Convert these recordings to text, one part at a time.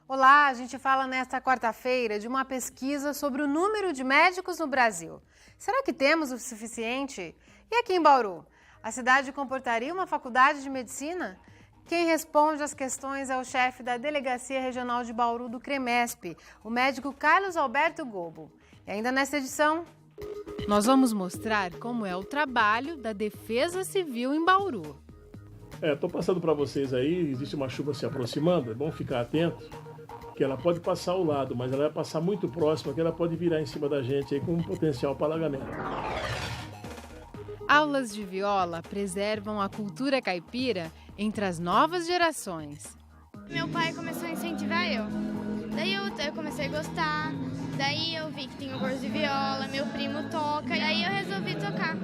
Olá, a gente fala nesta quarta-feira de uma pesquisa sobre o número de médicos no Brasil. Será que temos o suficiente? E aqui em Bauru, a cidade comportaria uma faculdade de medicina? Quem responde às questões é o chefe da Delegacia Regional de Bauru do CREMESP, o médico Carlos Alberto Gobo. E ainda nesta edição, nós vamos mostrar como é o trabalho da Defesa Civil em Bauru. Estou passando para vocês aí, existe uma chuva se aproximando, é bom ficar atento, que ela pode passar ao lado, mas ela vai passar muito próxima, que ela pode virar em cima da gente aí com um potencial para alagamento. Aulas de viola preservam a cultura caipira entre as novas gerações. Meu pai começou a incentivar eu. Daí eu comecei a gostar, daí eu vi que tinha o curso de viola, meu primo toca, e aí eu resolvi tocar.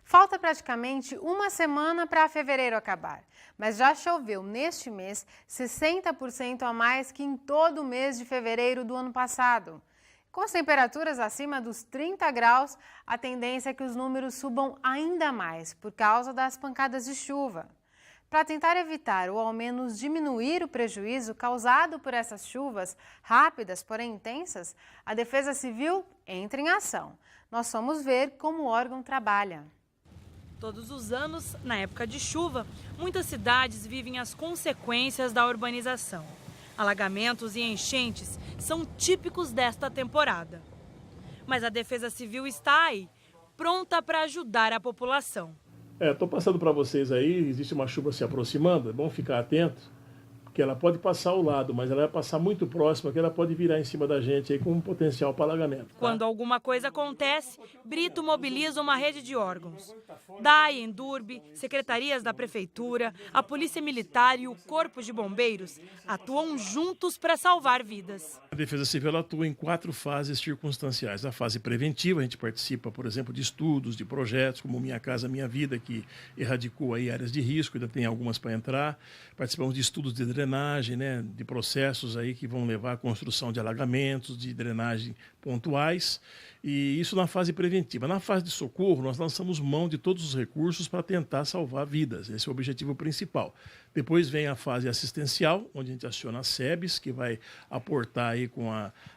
Falta praticamente uma semana para fevereiro acabar, mas já choveu neste mês 60% a mais que em todo o mês de fevereiro do ano passado. Com as temperaturas acima dos 30 graus, a tendência é que os números subam ainda mais por causa das pancadas de chuva. Para tentar evitar ou ao menos diminuir o prejuízo causado por essas chuvas rápidas, porém intensas, a Defesa Civil entra em ação. Nós vamos ver como o órgão trabalha. Todos os anos, na época de chuva, muitas cidades vivem as consequências da urbanização. Alagamentos e enchentes são típicos desta temporada. Mas a Defesa Civil está aí, pronta para ajudar a população. Estou passando para vocês aí, existe uma chuva se aproximando, é bom ficar atento, que ela pode passar ao lado, mas ela vai passar muito próxima, que ela pode virar em cima da gente aí com um potencial para alagamento. Quando alguma coisa acontece, Brito mobiliza uma rede de órgãos. DAI, Endurbe, secretarias da Prefeitura, a Polícia Militar e o Corpo de Bombeiros atuam juntos para salvar vidas. A Defesa Civil atua em 4 fases circunstanciais. A fase preventiva, a gente participa, por exemplo, de estudos, de projetos, como Minha Casa Minha Vida, que erradicou aí áreas de risco, ainda tem algumas para entrar. Participamos de estudos de drenagem, de processos aí que vão levar à construção de alagamentos, de drenagem pontuais, e isso na fase preventiva. Na fase de socorro, nós lançamos mão de todos os recursos para tentar salvar vidas, esse é o objetivo principal. Depois vem a fase assistencial, onde a gente aciona a SEBS, que vai aportar aí com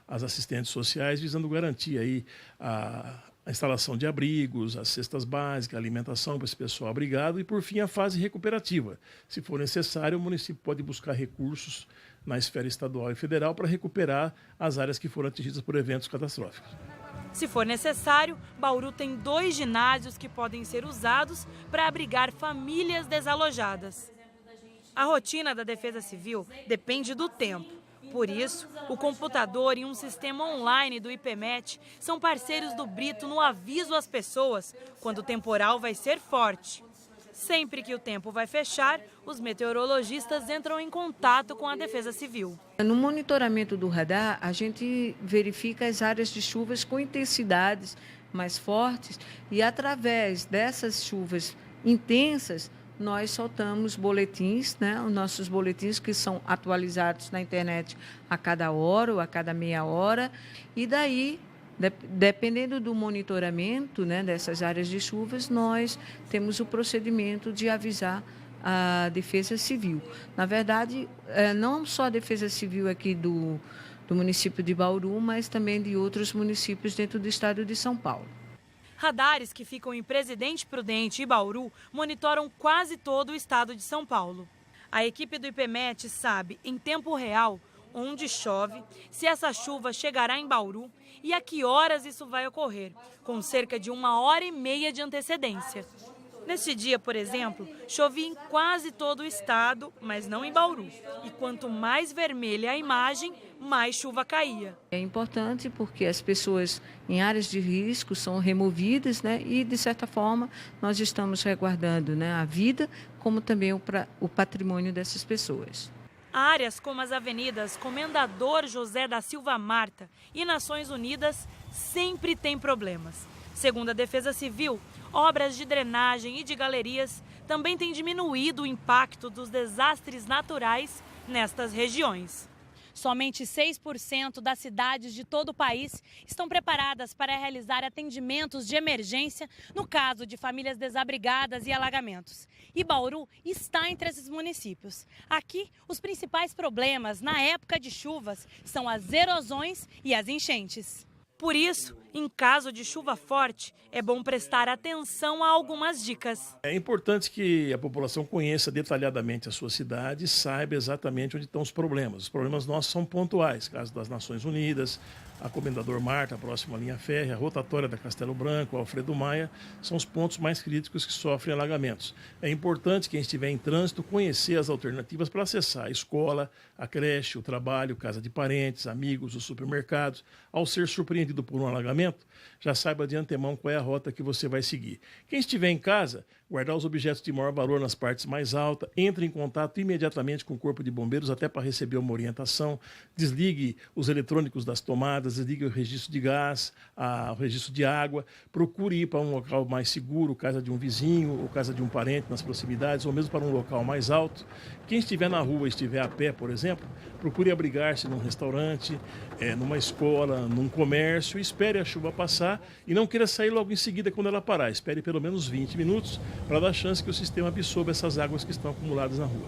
as assistentes sociais, visando garantir aí a instalação de abrigos, as cestas básicas, a alimentação para esse pessoal abrigado e, por fim, a fase recuperativa. Se for necessário, o município pode buscar recursos na esfera estadual e federal para recuperar as áreas que foram atingidas por eventos catastróficos. Se for necessário, Bauru tem 2 ginásios que podem ser usados para abrigar famílias desalojadas. A rotina da Defesa Civil depende do tempo. Por isso, o computador e um sistema online do IPMET são parceiros do Brito no aviso às pessoas quando o temporal vai ser forte. Sempre que o tempo vai fechar, os meteorologistas entram em contato com a Defesa Civil. No monitoramento do radar, a gente verifica as áreas de chuvas com intensidades mais fortes e, através dessas chuvas intensas, nós soltamos boletins, os nossos boletins que são atualizados na internet a cada hora ou a cada meia hora. E daí, dependendo do monitoramento dessas áreas de chuvas, nós temos o procedimento de avisar a Defesa Civil. Na verdade, não só a Defesa Civil aqui do município de Bauru, mas também de outros municípios dentro do estado de São Paulo. Radares que ficam em Presidente Prudente e Bauru monitoram quase todo o estado de São Paulo. A equipe do IPMET sabe, em tempo real, onde chove, se essa chuva chegará em Bauru e a que horas isso vai ocorrer, com cerca de 1h30 de antecedência. Neste dia, por exemplo, chovia em quase todo o estado, mas não em Bauru. E quanto mais vermelha a imagem, mais chuva caía. É importante porque as pessoas em áreas de risco são removidas, e, de certa forma, nós estamos resguardando a vida, como também o patrimônio dessas pessoas. Áreas como as avenidas Comendador José da Silva Marta e Nações Unidas sempre têm problemas. Segundo a Defesa Civil, obras de drenagem e de galerias também têm diminuído o impacto dos desastres naturais nestas regiões. Somente 6% das cidades de todo o país estão preparadas para realizar atendimentos de emergência no caso de famílias desabrigadas e alagamentos. E Bauru está entre esses municípios. Aqui, os principais problemas na época de chuvas são as erosões e as enchentes. Por isso, em caso de chuva forte, é bom prestar atenção a algumas dicas. É importante que a população conheça detalhadamente a sua cidade e saiba exatamente onde estão os problemas. Os problemas nossos são pontuais, caso das Nações Unidas, a Comendador Marta, a próxima linha férrea, a rotatória da Castelo Branco, a Alfredo Maia, são os pontos mais críticos que sofrem alagamentos. É importante quem estiver em trânsito conhecer as alternativas para acessar a escola, a creche, o trabalho, casa de parentes, amigos, os supermercados. Ao ser surpreendido por um alagamento, já saiba de antemão qual é a rota que você vai seguir. Quem estiver em casa, guardar os objetos de maior valor nas partes mais altas, entre em contato imediatamente com o Corpo de Bombeiros até para receber uma orientação, desligue os eletrônicos das tomadas, desligue o registro de gás, o registro de água, procure ir para um local mais seguro, casa de um vizinho ou casa de um parente nas proximidades, ou mesmo para um local mais alto. Quem estiver na rua, estiver a pé, por exemplo, procure abrigar-se num restaurante, numa escola, num comércio, espere a chuva passar e não queira sair logo em seguida quando ela parar. Espere pelo menos 20 minutos para dar chance que o sistema absorva essas águas que estão acumuladas na rua.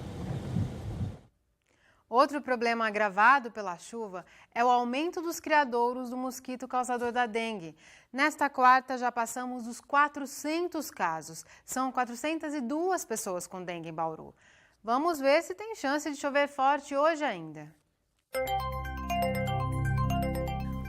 Outro problema agravado pela chuva é o aumento dos criadouros do mosquito causador da dengue. Nesta quarta, já passamos dos 400 casos. São 402 pessoas com dengue em Bauru. Vamos ver se tem chance de chover forte hoje ainda.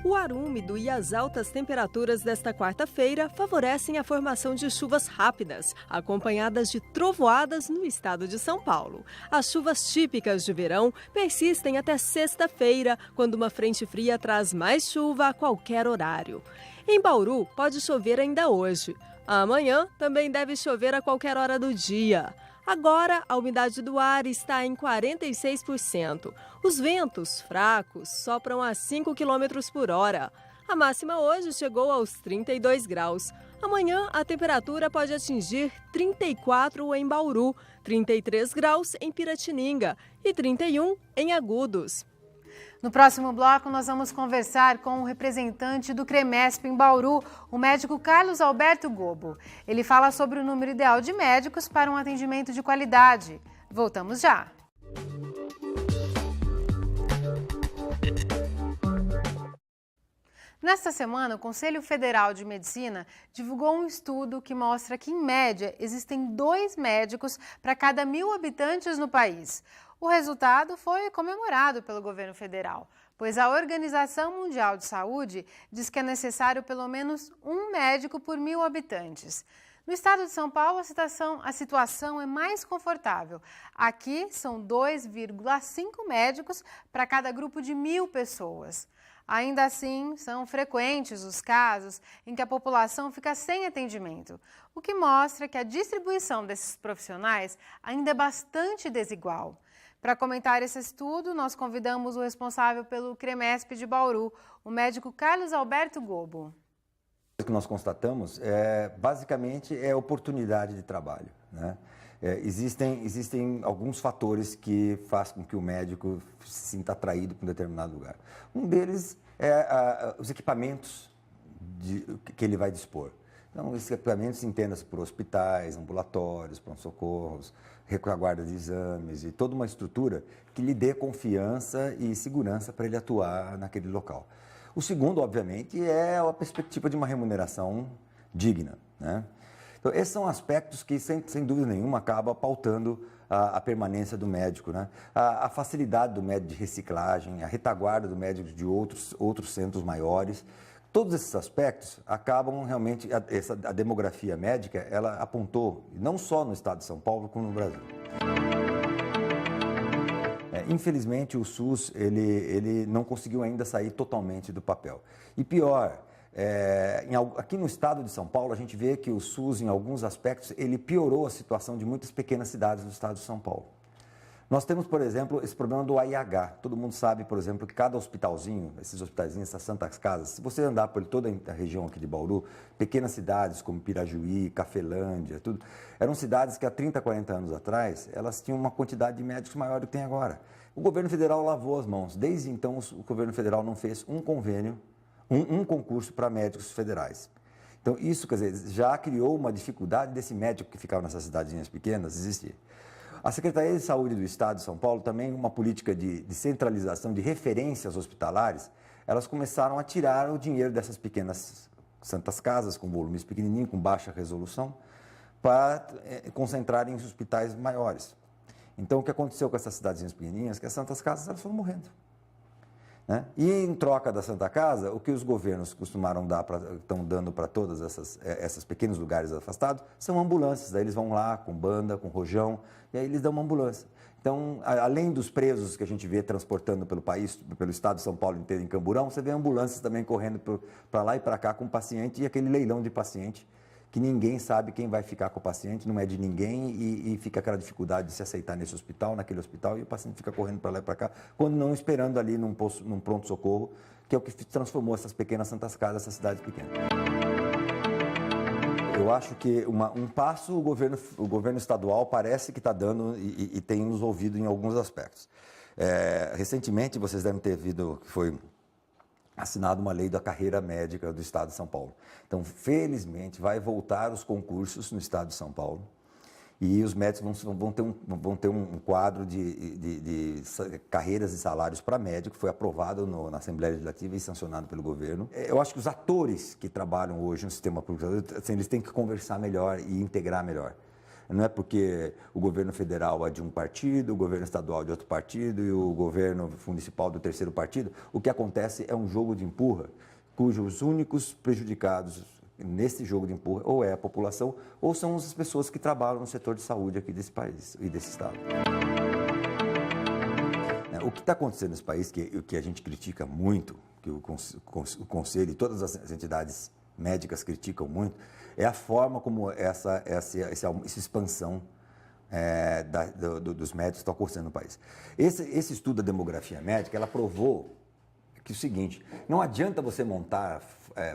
O ar úmido e as altas temperaturas desta quarta-feira favorecem a formação de chuvas rápidas, acompanhadas de trovoadas no estado de São Paulo. As chuvas típicas de verão persistem até sexta-feira, quando uma frente fria traz mais chuva a qualquer horário. Em Bauru, pode chover ainda hoje. Amanhã também deve chover a qualquer hora do dia. Agora, a umidade do ar está em 46%. Os ventos fracos sopram a 5 km por hora. A máxima hoje chegou aos 32 graus. Amanhã, a temperatura pode atingir 34 em Bauru, 33 graus em Piratininga e 31 em Agudos. No próximo bloco, nós vamos conversar com o representante do CREMESP em Bauru, o médico Carlos Alberto Gobo. Ele fala sobre o número ideal de médicos para um atendimento de qualidade. Voltamos já! Nesta semana, o Conselho Federal de Medicina divulgou um estudo que mostra que, em média, existem 2 médicos para cada 1.000 habitantes no país. O resultado foi comemorado pelo governo federal, pois a Organização Mundial de Saúde diz que é necessário pelo menos 1 médico por 1.000 habitantes. No estado de São Paulo, a situação é mais confortável. Aqui são 2,5 médicos para cada grupo de 1.000 pessoas. Ainda assim, são frequentes os casos em que a população fica sem atendimento, o que mostra que a distribuição desses profissionais ainda é bastante desigual. Para comentar esse estudo, nós convidamos o responsável pelo CREMESP de Bauru, o médico Carlos Alberto Gobo. O que nós constatamos basicamente é oportunidade de trabalho, né? Existem alguns fatores que fazem com que o médico se sinta atraído para um determinado lugar. Um deles é os equipamentos que ele vai dispor. Então, esses equipamentos entendam-se por hospitais, ambulatórios, pronto-socorros, retaguarda de exames e toda uma estrutura que lhe dê confiança e segurança para ele atuar naquele local. O segundo, obviamente, é a perspectiva de uma remuneração digna, né? Então, esses são aspectos que, sem dúvida nenhuma, acabam pautando a permanência do médico, né? A facilidade do médico de reciclagem, a retaguarda do médico de outros centros maiores. Todos esses aspectos acabam realmente, a demografia médica, ela apontou, não só no estado de São Paulo, como no Brasil. Infelizmente, o SUS ele não conseguiu ainda sair totalmente do papel. E pior, aqui no estado de São Paulo, a gente vê que o SUS, em alguns aspectos, ele piorou a situação de muitas pequenas cidades do estado de São Paulo. Nós temos, por exemplo, esse problema do AIH. Todo mundo sabe, por exemplo, que cada hospitalzinho, esses hospitalzinhos, essas santas casas, se você andar por toda a região aqui de Bauru, pequenas cidades como Pirajuí, Cafelândia, tudo, eram cidades que há 30, 40 anos atrás, elas tinham uma quantidade de médicos maior do que tem agora. O governo federal lavou as mãos. Desde então, o governo federal não fez um convênio, um concurso para médicos federais. Então, isso, quer dizer, já criou uma dificuldade desse médico que ficava nessas cidadezinhas pequenas existir. A Secretaria de Saúde do Estado de São Paulo, também uma política de centralização de referências hospitalares, elas começaram a tirar o dinheiro dessas pequenas santas casas, com volumes pequenininhos, com baixa resolução, para concentrar em hospitais maiores. Então, o que aconteceu com essas cidadezinhas pequenininhas, que as santas casas elas foram morrendo. Né? E em troca da Santa Casa, o que os governos costumaram dar, estão dando para todos esses pequenos lugares afastados, são ambulâncias. Daí eles vão lá com banda, com rojão, e aí eles dão uma ambulância. Então, além dos presos que a gente vê transportando pelo país, pelo estado de São Paulo inteiro em Camburão, você vê ambulâncias também correndo para lá e para cá com o paciente e aquele leilão de paciente, que ninguém sabe quem vai ficar com o paciente, não é de ninguém e fica aquela dificuldade de se aceitar nesse hospital, naquele hospital, e o paciente fica correndo para lá e para cá, quando não esperando ali num pronto-socorro, que é o que transformou essas pequenas santas casas, essas cidades pequenas. Eu acho que um passo o governo estadual parece que está dando e tem nos ouvido em alguns aspectos. Recentemente, vocês devem ter visto que foi assinado uma lei da carreira médica do Estado de São Paulo. Então, felizmente, vai voltar os concursos no Estado de São Paulo e os médicos vão ter um quadro de carreiras e salários para médico, foi aprovado na Assembleia Legislativa e sancionado pelo governo. Eu acho que os atores que trabalham hoje no sistema público, assim, eles têm que conversar melhor e integrar melhor. Não é porque o governo federal é de um partido, o governo estadual de outro partido e o governo municipal do terceiro partido. O que acontece é um jogo de empurra, cujos únicos prejudicados nesse jogo de empurra ou é a população ou são as pessoas que trabalham no setor de saúde aqui desse país e desse estado. O que está acontecendo nesse país, que a gente critica muito, que o Conselho e todas as entidades médicas criticam muito, é a forma como essa expansão dos médicos está ocorrendo no país. Esse estudo da demografia médica, ela provou que é o seguinte, não adianta você montar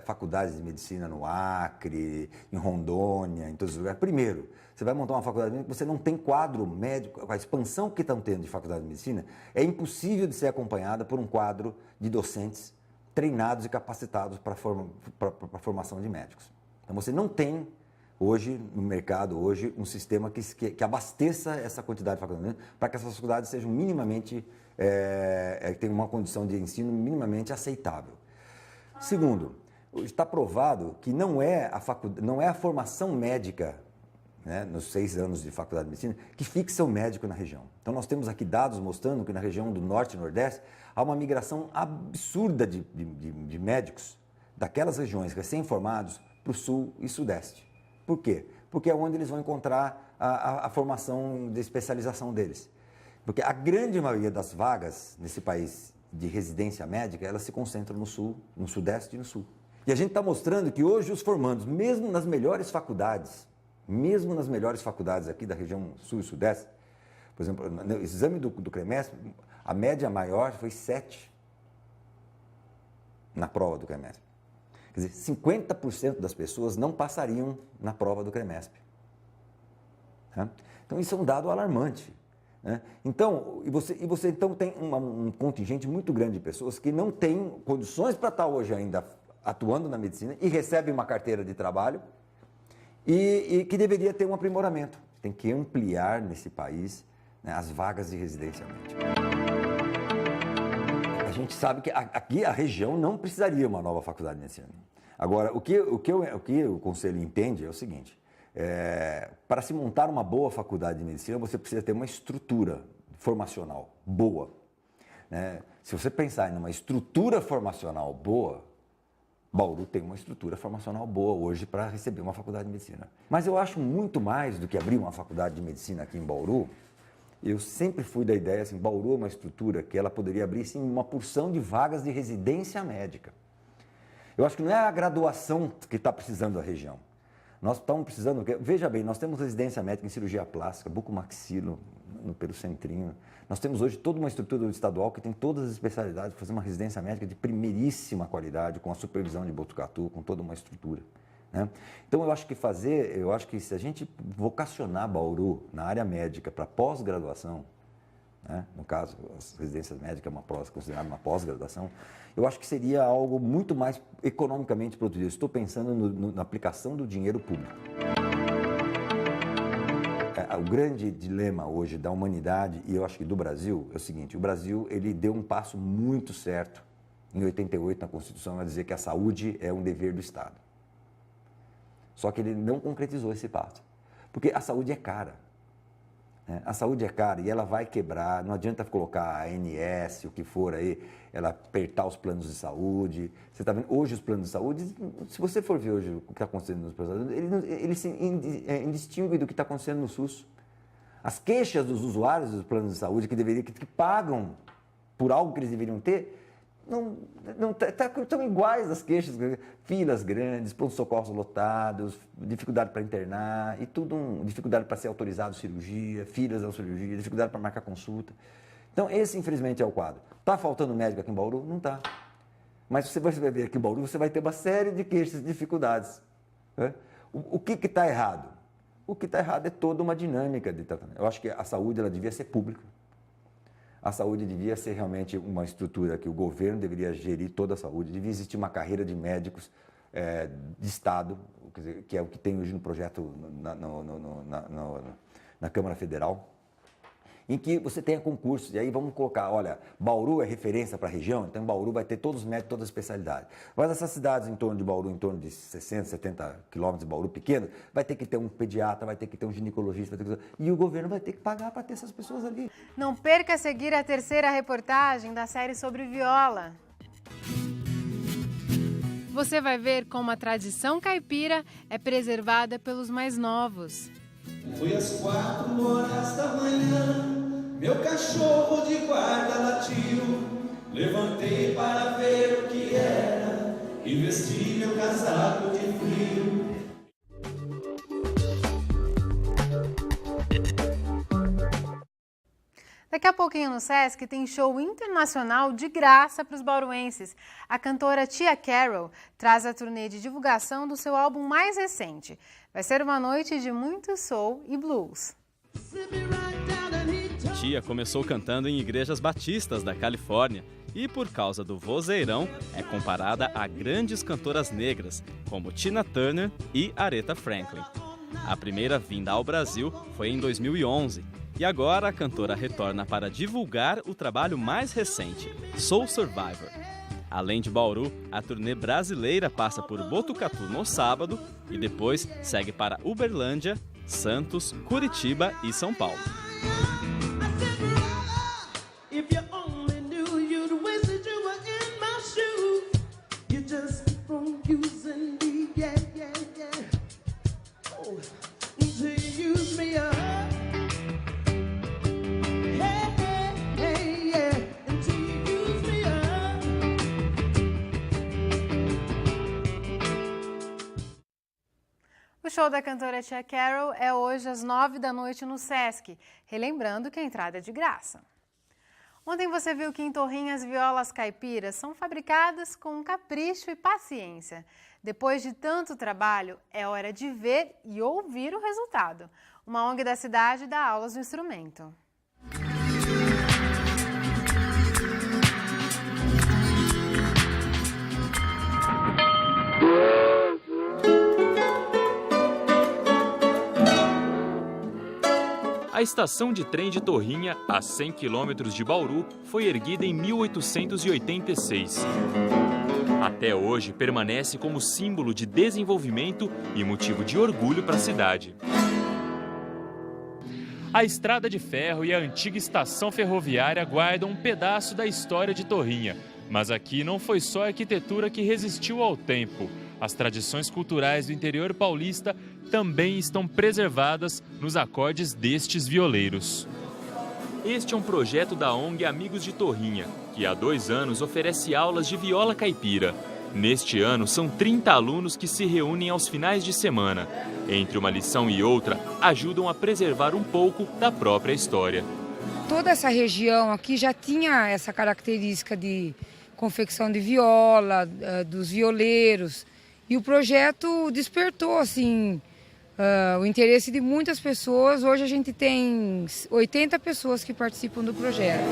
faculdades de medicina no Acre, em Rondônia, em todos os lugares. Primeiro, você vai montar uma faculdade de medicina, você não tem quadro médico, a expansão que estão tendo de faculdade de medicina é impossível de ser acompanhada por um quadro de docentes treinados e capacitados para a formação de médicos. Então, você não tem hoje, no mercado, um sistema que abasteça essa quantidade de faculdades para que essas faculdades sejam minimamente, tenham uma condição de ensino minimamente aceitável. Segundo, está provado que não é a formação médica, né, nos 6 anos de faculdade de medicina, que fixa o médico na região. Então, nós temos aqui dados mostrando que na região do Norte e Nordeste há uma migração absurda de médicos daquelas regiões recém-formados para o Sul e Sudeste. Por quê? Porque é onde eles vão encontrar a formação de especialização deles. Porque a grande maioria das vagas nesse país de residência médica, elas se concentram no Sul, no Sudeste e no Sul. E a gente está mostrando que hoje os formandos, mesmo nas melhores faculdades aqui da região Sul e Sudeste, por exemplo, no exame do CREMESP, a média maior foi 7 na prova do CREMESP. Quer dizer, 50% das pessoas não passariam na prova do CREMESP. Tá? Então, isso é um dado alarmante. Né? Então, você então tem um contingente muito grande de pessoas que não têm condições para estar hoje ainda atuando na medicina e recebem uma carteira de trabalho e que deveria ter um aprimoramento. Tem que ampliar nesse país, né, as vagas de residência médica. A gente sabe que aqui a região não precisaria uma nova faculdade de medicina. Agora, o que o Conselho entende é o seguinte, para se montar uma boa faculdade de medicina, você precisa ter uma estrutura formacional boa. Né? Se você pensar em uma estrutura formacional boa, Bauru tem uma estrutura formacional boa hoje para receber uma faculdade de medicina. Mas eu acho muito mais do que abrir uma faculdade de medicina aqui em Bauru. Eu sempre fui da ideia, assim, Bauru é uma estrutura que ela poderia abrir, sim, uma porção de vagas de residência médica. Eu acho que não é a graduação que está precisando a região. Nós estamos precisando, veja bem, nós temos residência médica em cirurgia plástica, bucomaxilo, no perocentrinho. Nós temos hoje toda uma estrutura estadual que tem todas as especialidades para fazer uma residência médica de primeiríssima qualidade, com a supervisão de Botucatu, com toda uma estrutura. Né? Então, eu acho que se a gente vocacionar Bauru na área médica para pós-graduação, né? No caso, as residências médicas é considerada uma pós-graduação, eu acho que seria algo muito mais economicamente produtivo. Eu estou pensando na aplicação do dinheiro público. O grande dilema hoje da humanidade, e eu acho que do Brasil, é o seguinte: o Brasil ele deu um passo muito certo em 88 na Constituição a dizer que a saúde é um dever do Estado. Só que ele não concretizou esse passo, porque a saúde é cara. Né? A saúde é cara e ela vai quebrar, não adianta colocar a ANS, o que for aí, ela apertar os planos de saúde. Você está vendo, hoje os planos de saúde, se você for ver hoje o que está acontecendo nos planos de saúde, ele se indistingue do que está acontecendo no SUS. As queixas dos usuários dos planos de saúde que pagam por algo que eles deveriam ter, estão iguais às queixas, filas grandes, pronto-socorros lotados, dificuldade para internar, e tudo, dificuldade para ser autorizado cirurgia, filas da cirurgia, dificuldade para marcar consulta. Então, esse, infelizmente, é o quadro. Está faltando médico aqui em Bauru? Não está. Mas você vai ver aqui em Bauru, você vai ter uma série de queixas, de dificuldades. Né? O que está errado? O que está errado é toda uma dinâmica de tratamento. Eu acho que a saúde ela devia ser pública. A saúde devia ser realmente uma estrutura que o governo deveria gerir toda a saúde, devia existir uma carreira de médicos de Estado, quer dizer, que é o que tem hoje no projeto na Câmara Federal, em que você tenha concursos, e aí vamos colocar, olha, Bauru é referência para a região, então Bauru vai ter todos os médicos, todas as especialidades. Mas essas cidades em torno de Bauru, em torno de 60, 70 quilômetros de Bauru pequeno, vai ter que ter um pediatra, vai ter que ter um ginecologista, e o governo vai ter que pagar para ter essas pessoas ali. Não perca a seguir a terceira reportagem da série sobre viola. Você vai ver como a tradição caipira é preservada pelos mais novos. Foi às 4 horas da manhã, meu cachorro de guarda latiu. Levantei para ver o que era e vesti meu casaco de frio. Daqui a pouquinho no Sesc tem show internacional de graça para os bauruenses. A cantora Tia Carol traz a turnê de divulgação do seu álbum mais recente. Vai ser uma noite de muito soul e blues. Tia começou cantando em igrejas batistas da Califórnia e, por causa do vozeirão, é comparada a grandes cantoras negras, como Tina Turner e Aretha Franklin. A primeira vinda ao Brasil foi em 2011. E agora a cantora retorna para divulgar o trabalho mais recente, Soul Survivor. Além de Bauru, a turnê brasileira passa por Botucatu no sábado e depois segue para Uberlândia, Santos, Curitiba e São Paulo. O show da cantora Tia Carol é hoje às 9 da noite no Sesc, relembrando que a entrada é de graça. Ontem você viu que em Torrinha as violas caipiras são fabricadas com capricho e paciência. Depois de tanto trabalho, é hora de ver e ouvir o resultado. Uma ONG da cidade dá aulas do instrumento. A estação de trem de Torrinha, a 100 quilômetros de Bauru, foi erguida em 1886. Até hoje, permanece como símbolo de desenvolvimento e motivo de orgulho para a cidade. A estrada de ferro e a antiga estação ferroviária guardam um pedaço da história de Torrinha. Mas aqui não foi só a arquitetura que resistiu ao tempo. As tradições culturais do interior paulista também estão preservadas nos acordes destes violeiros. Este é um projeto da ONG Amigos de Torrinha, que há 2 anos oferece aulas de viola caipira. Neste ano, são 30 alunos que se reúnem aos finais de semana. Entre uma lição e outra, ajudam a preservar um pouco da própria história. Toda essa região aqui já tinha essa característica de confecção de viola, dos violeiros. E o projeto despertou, assim, o interesse de muitas pessoas. Hoje a gente tem 80 pessoas que participam do projeto.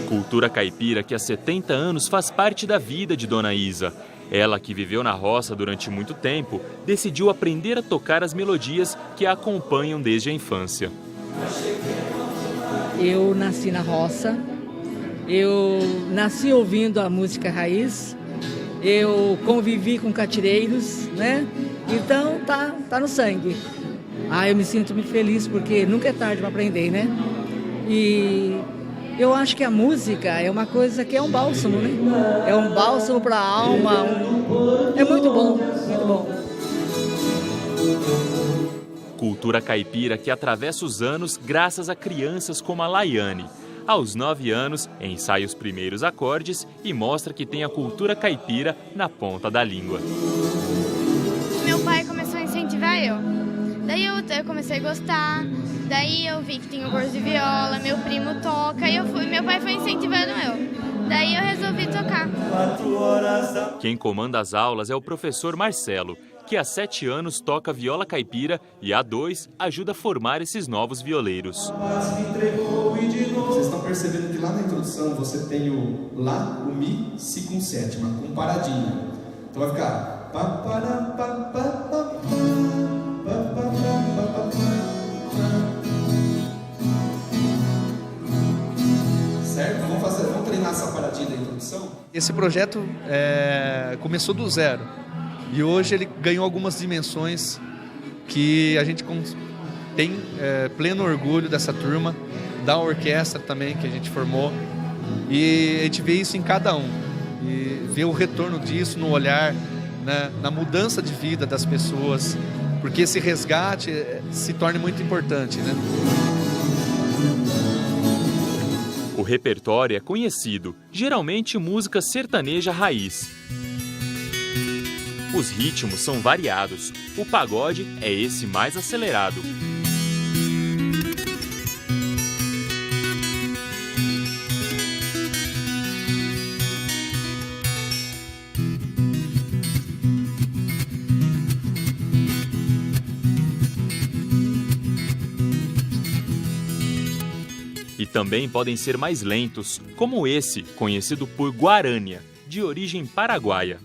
Cultura caipira que há 70 anos faz parte da vida de Dona Isa. Ela, que viveu na roça durante muito tempo, decidiu aprender a tocar as melodias que a acompanham desde a infância. Eu nasci na roça, eu nasci ouvindo a música raiz, eu convivi com catireiros, né? Então tá no sangue. Eu me sinto muito feliz porque nunca é tarde para aprender, né? E eu acho que a música é uma coisa que é um bálsamo, né? É um bálsamo para a alma, é muito bom, muito bom. Cultura caipira que atravessa os anos graças a crianças como a Laiane. Aos 9 anos, ensaia os primeiros acordes e mostra que tem a cultura caipira na ponta da língua. Meu pai começou a incentivar eu. Daí eu comecei a gostar, daí eu vi que tinha o curso de viola, meu primo toca, e meu pai foi incentivando eu. Daí eu resolvi tocar. Quem comanda as aulas é o professor Marcelo, que há 7 anos toca viola caipira e há 2 ajuda a formar esses novos violeiros. Vocês estão percebendo que lá na introdução você tem o Lá, o Mi, Si com sétima, com paradinha. Então vai ficar... Certo? Vamos treinar essa paradinha da introdução? Esse projeto começou do zero e hoje ele ganhou algumas dimensões que a gente tem pleno orgulho dessa turma, da orquestra também que a gente formou, e a gente vê isso em cada um e vê o retorno disso no olhar, né, na mudança de vida das pessoas, porque esse resgate se torna muito importante, né? O repertório é conhecido, geralmente música sertaneja raiz. Os ritmos são variados, o pagode é esse mais acelerado. E também podem ser mais lentos, como esse, conhecido por guarânia, de origem paraguaia.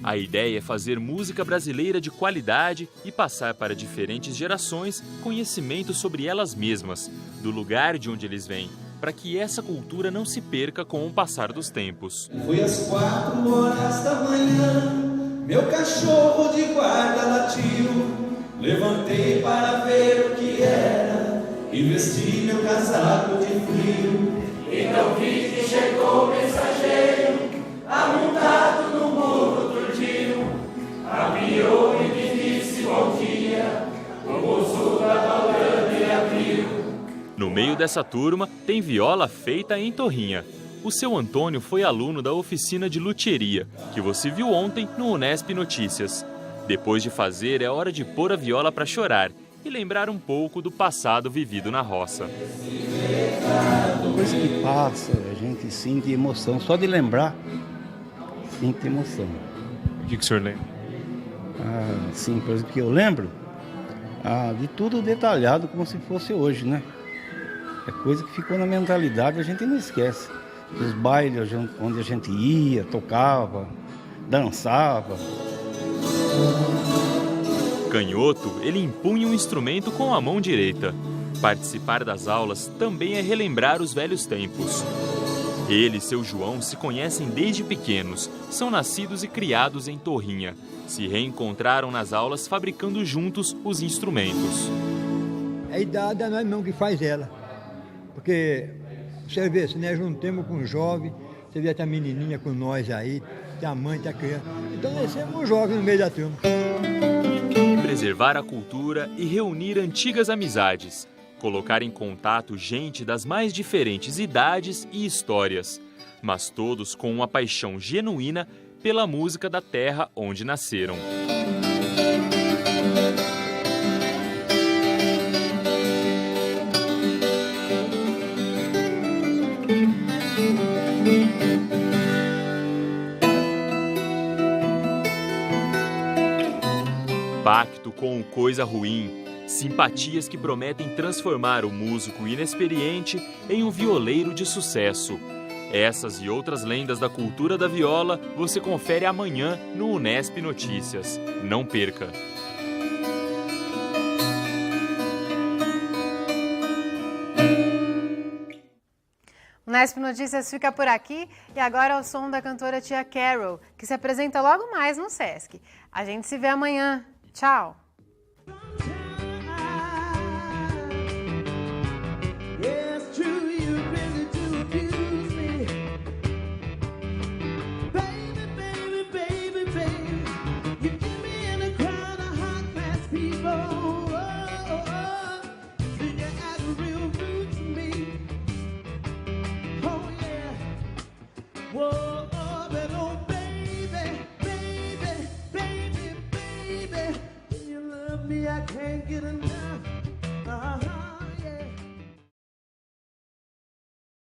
A ideia é fazer música brasileira de qualidade e passar para diferentes gerações conhecimento sobre elas mesmas, do lugar de onde eles vêm, para que essa cultura não se perca com o passar dos tempos. Foi às 4 horas da manhã, meu cachorro de guarda latiu. Levantei para ver o que era e vesti meu casaco de frio. Então vi que chegou o mensageiro, amontado no morro Turdinho. Abriu e me disse bom dia, o moço tava olhando e abriu. No meio dessa turma tem viola feita em Torrinha. O seu Antônio foi aluno da oficina de luthieria, que você viu ontem no Unesp Notícias. Depois de fazer, é hora de pôr a viola para chorar e lembrar um pouco do passado vivido na roça. Depois que passa, a gente sente emoção. Só de lembrar, sente emoção. O que o senhor lembra? Sim, por exemplo, que eu lembro de tudo detalhado como se fosse hoje, né? É coisa que ficou na mentalidade, a gente não esquece. Os bailes onde a gente ia, tocava, dançava. Canhoto, ele impunha um instrumento com a mão direita. Participar das aulas também é relembrar os velhos tempos. Ele e seu João se conhecem desde pequenos, são nascidos e criados em Torrinha. Se reencontraram nas aulas fabricando juntos os instrumentos. A idade é nós mesmo que faz ela. Porque você vê, se nós juntamos com um jovem, você vê até a menininha com nós aí, tem a mãe, tem a criança. Então nós somos um jovem no meio da turma. Preservar a cultura e reunir antigas amizades. Colocar em contato gente das mais diferentes idades e histórias, mas todos com uma paixão genuína pela música da terra onde nasceram. Pacto com o Coisa Ruim. Simpatias que prometem transformar o músico inexperiente em um violeiro de sucesso. Essas e outras lendas da cultura da viola você confere amanhã no Unesp Notícias. Não perca! O Unesp Notícias fica por aqui e agora é o som da cantora Tia Carol, que se apresenta logo mais no Sesc. A gente se vê amanhã. Tchau! Whoa, but oh baby, baby, baby, baby, you love me, I can't get enough.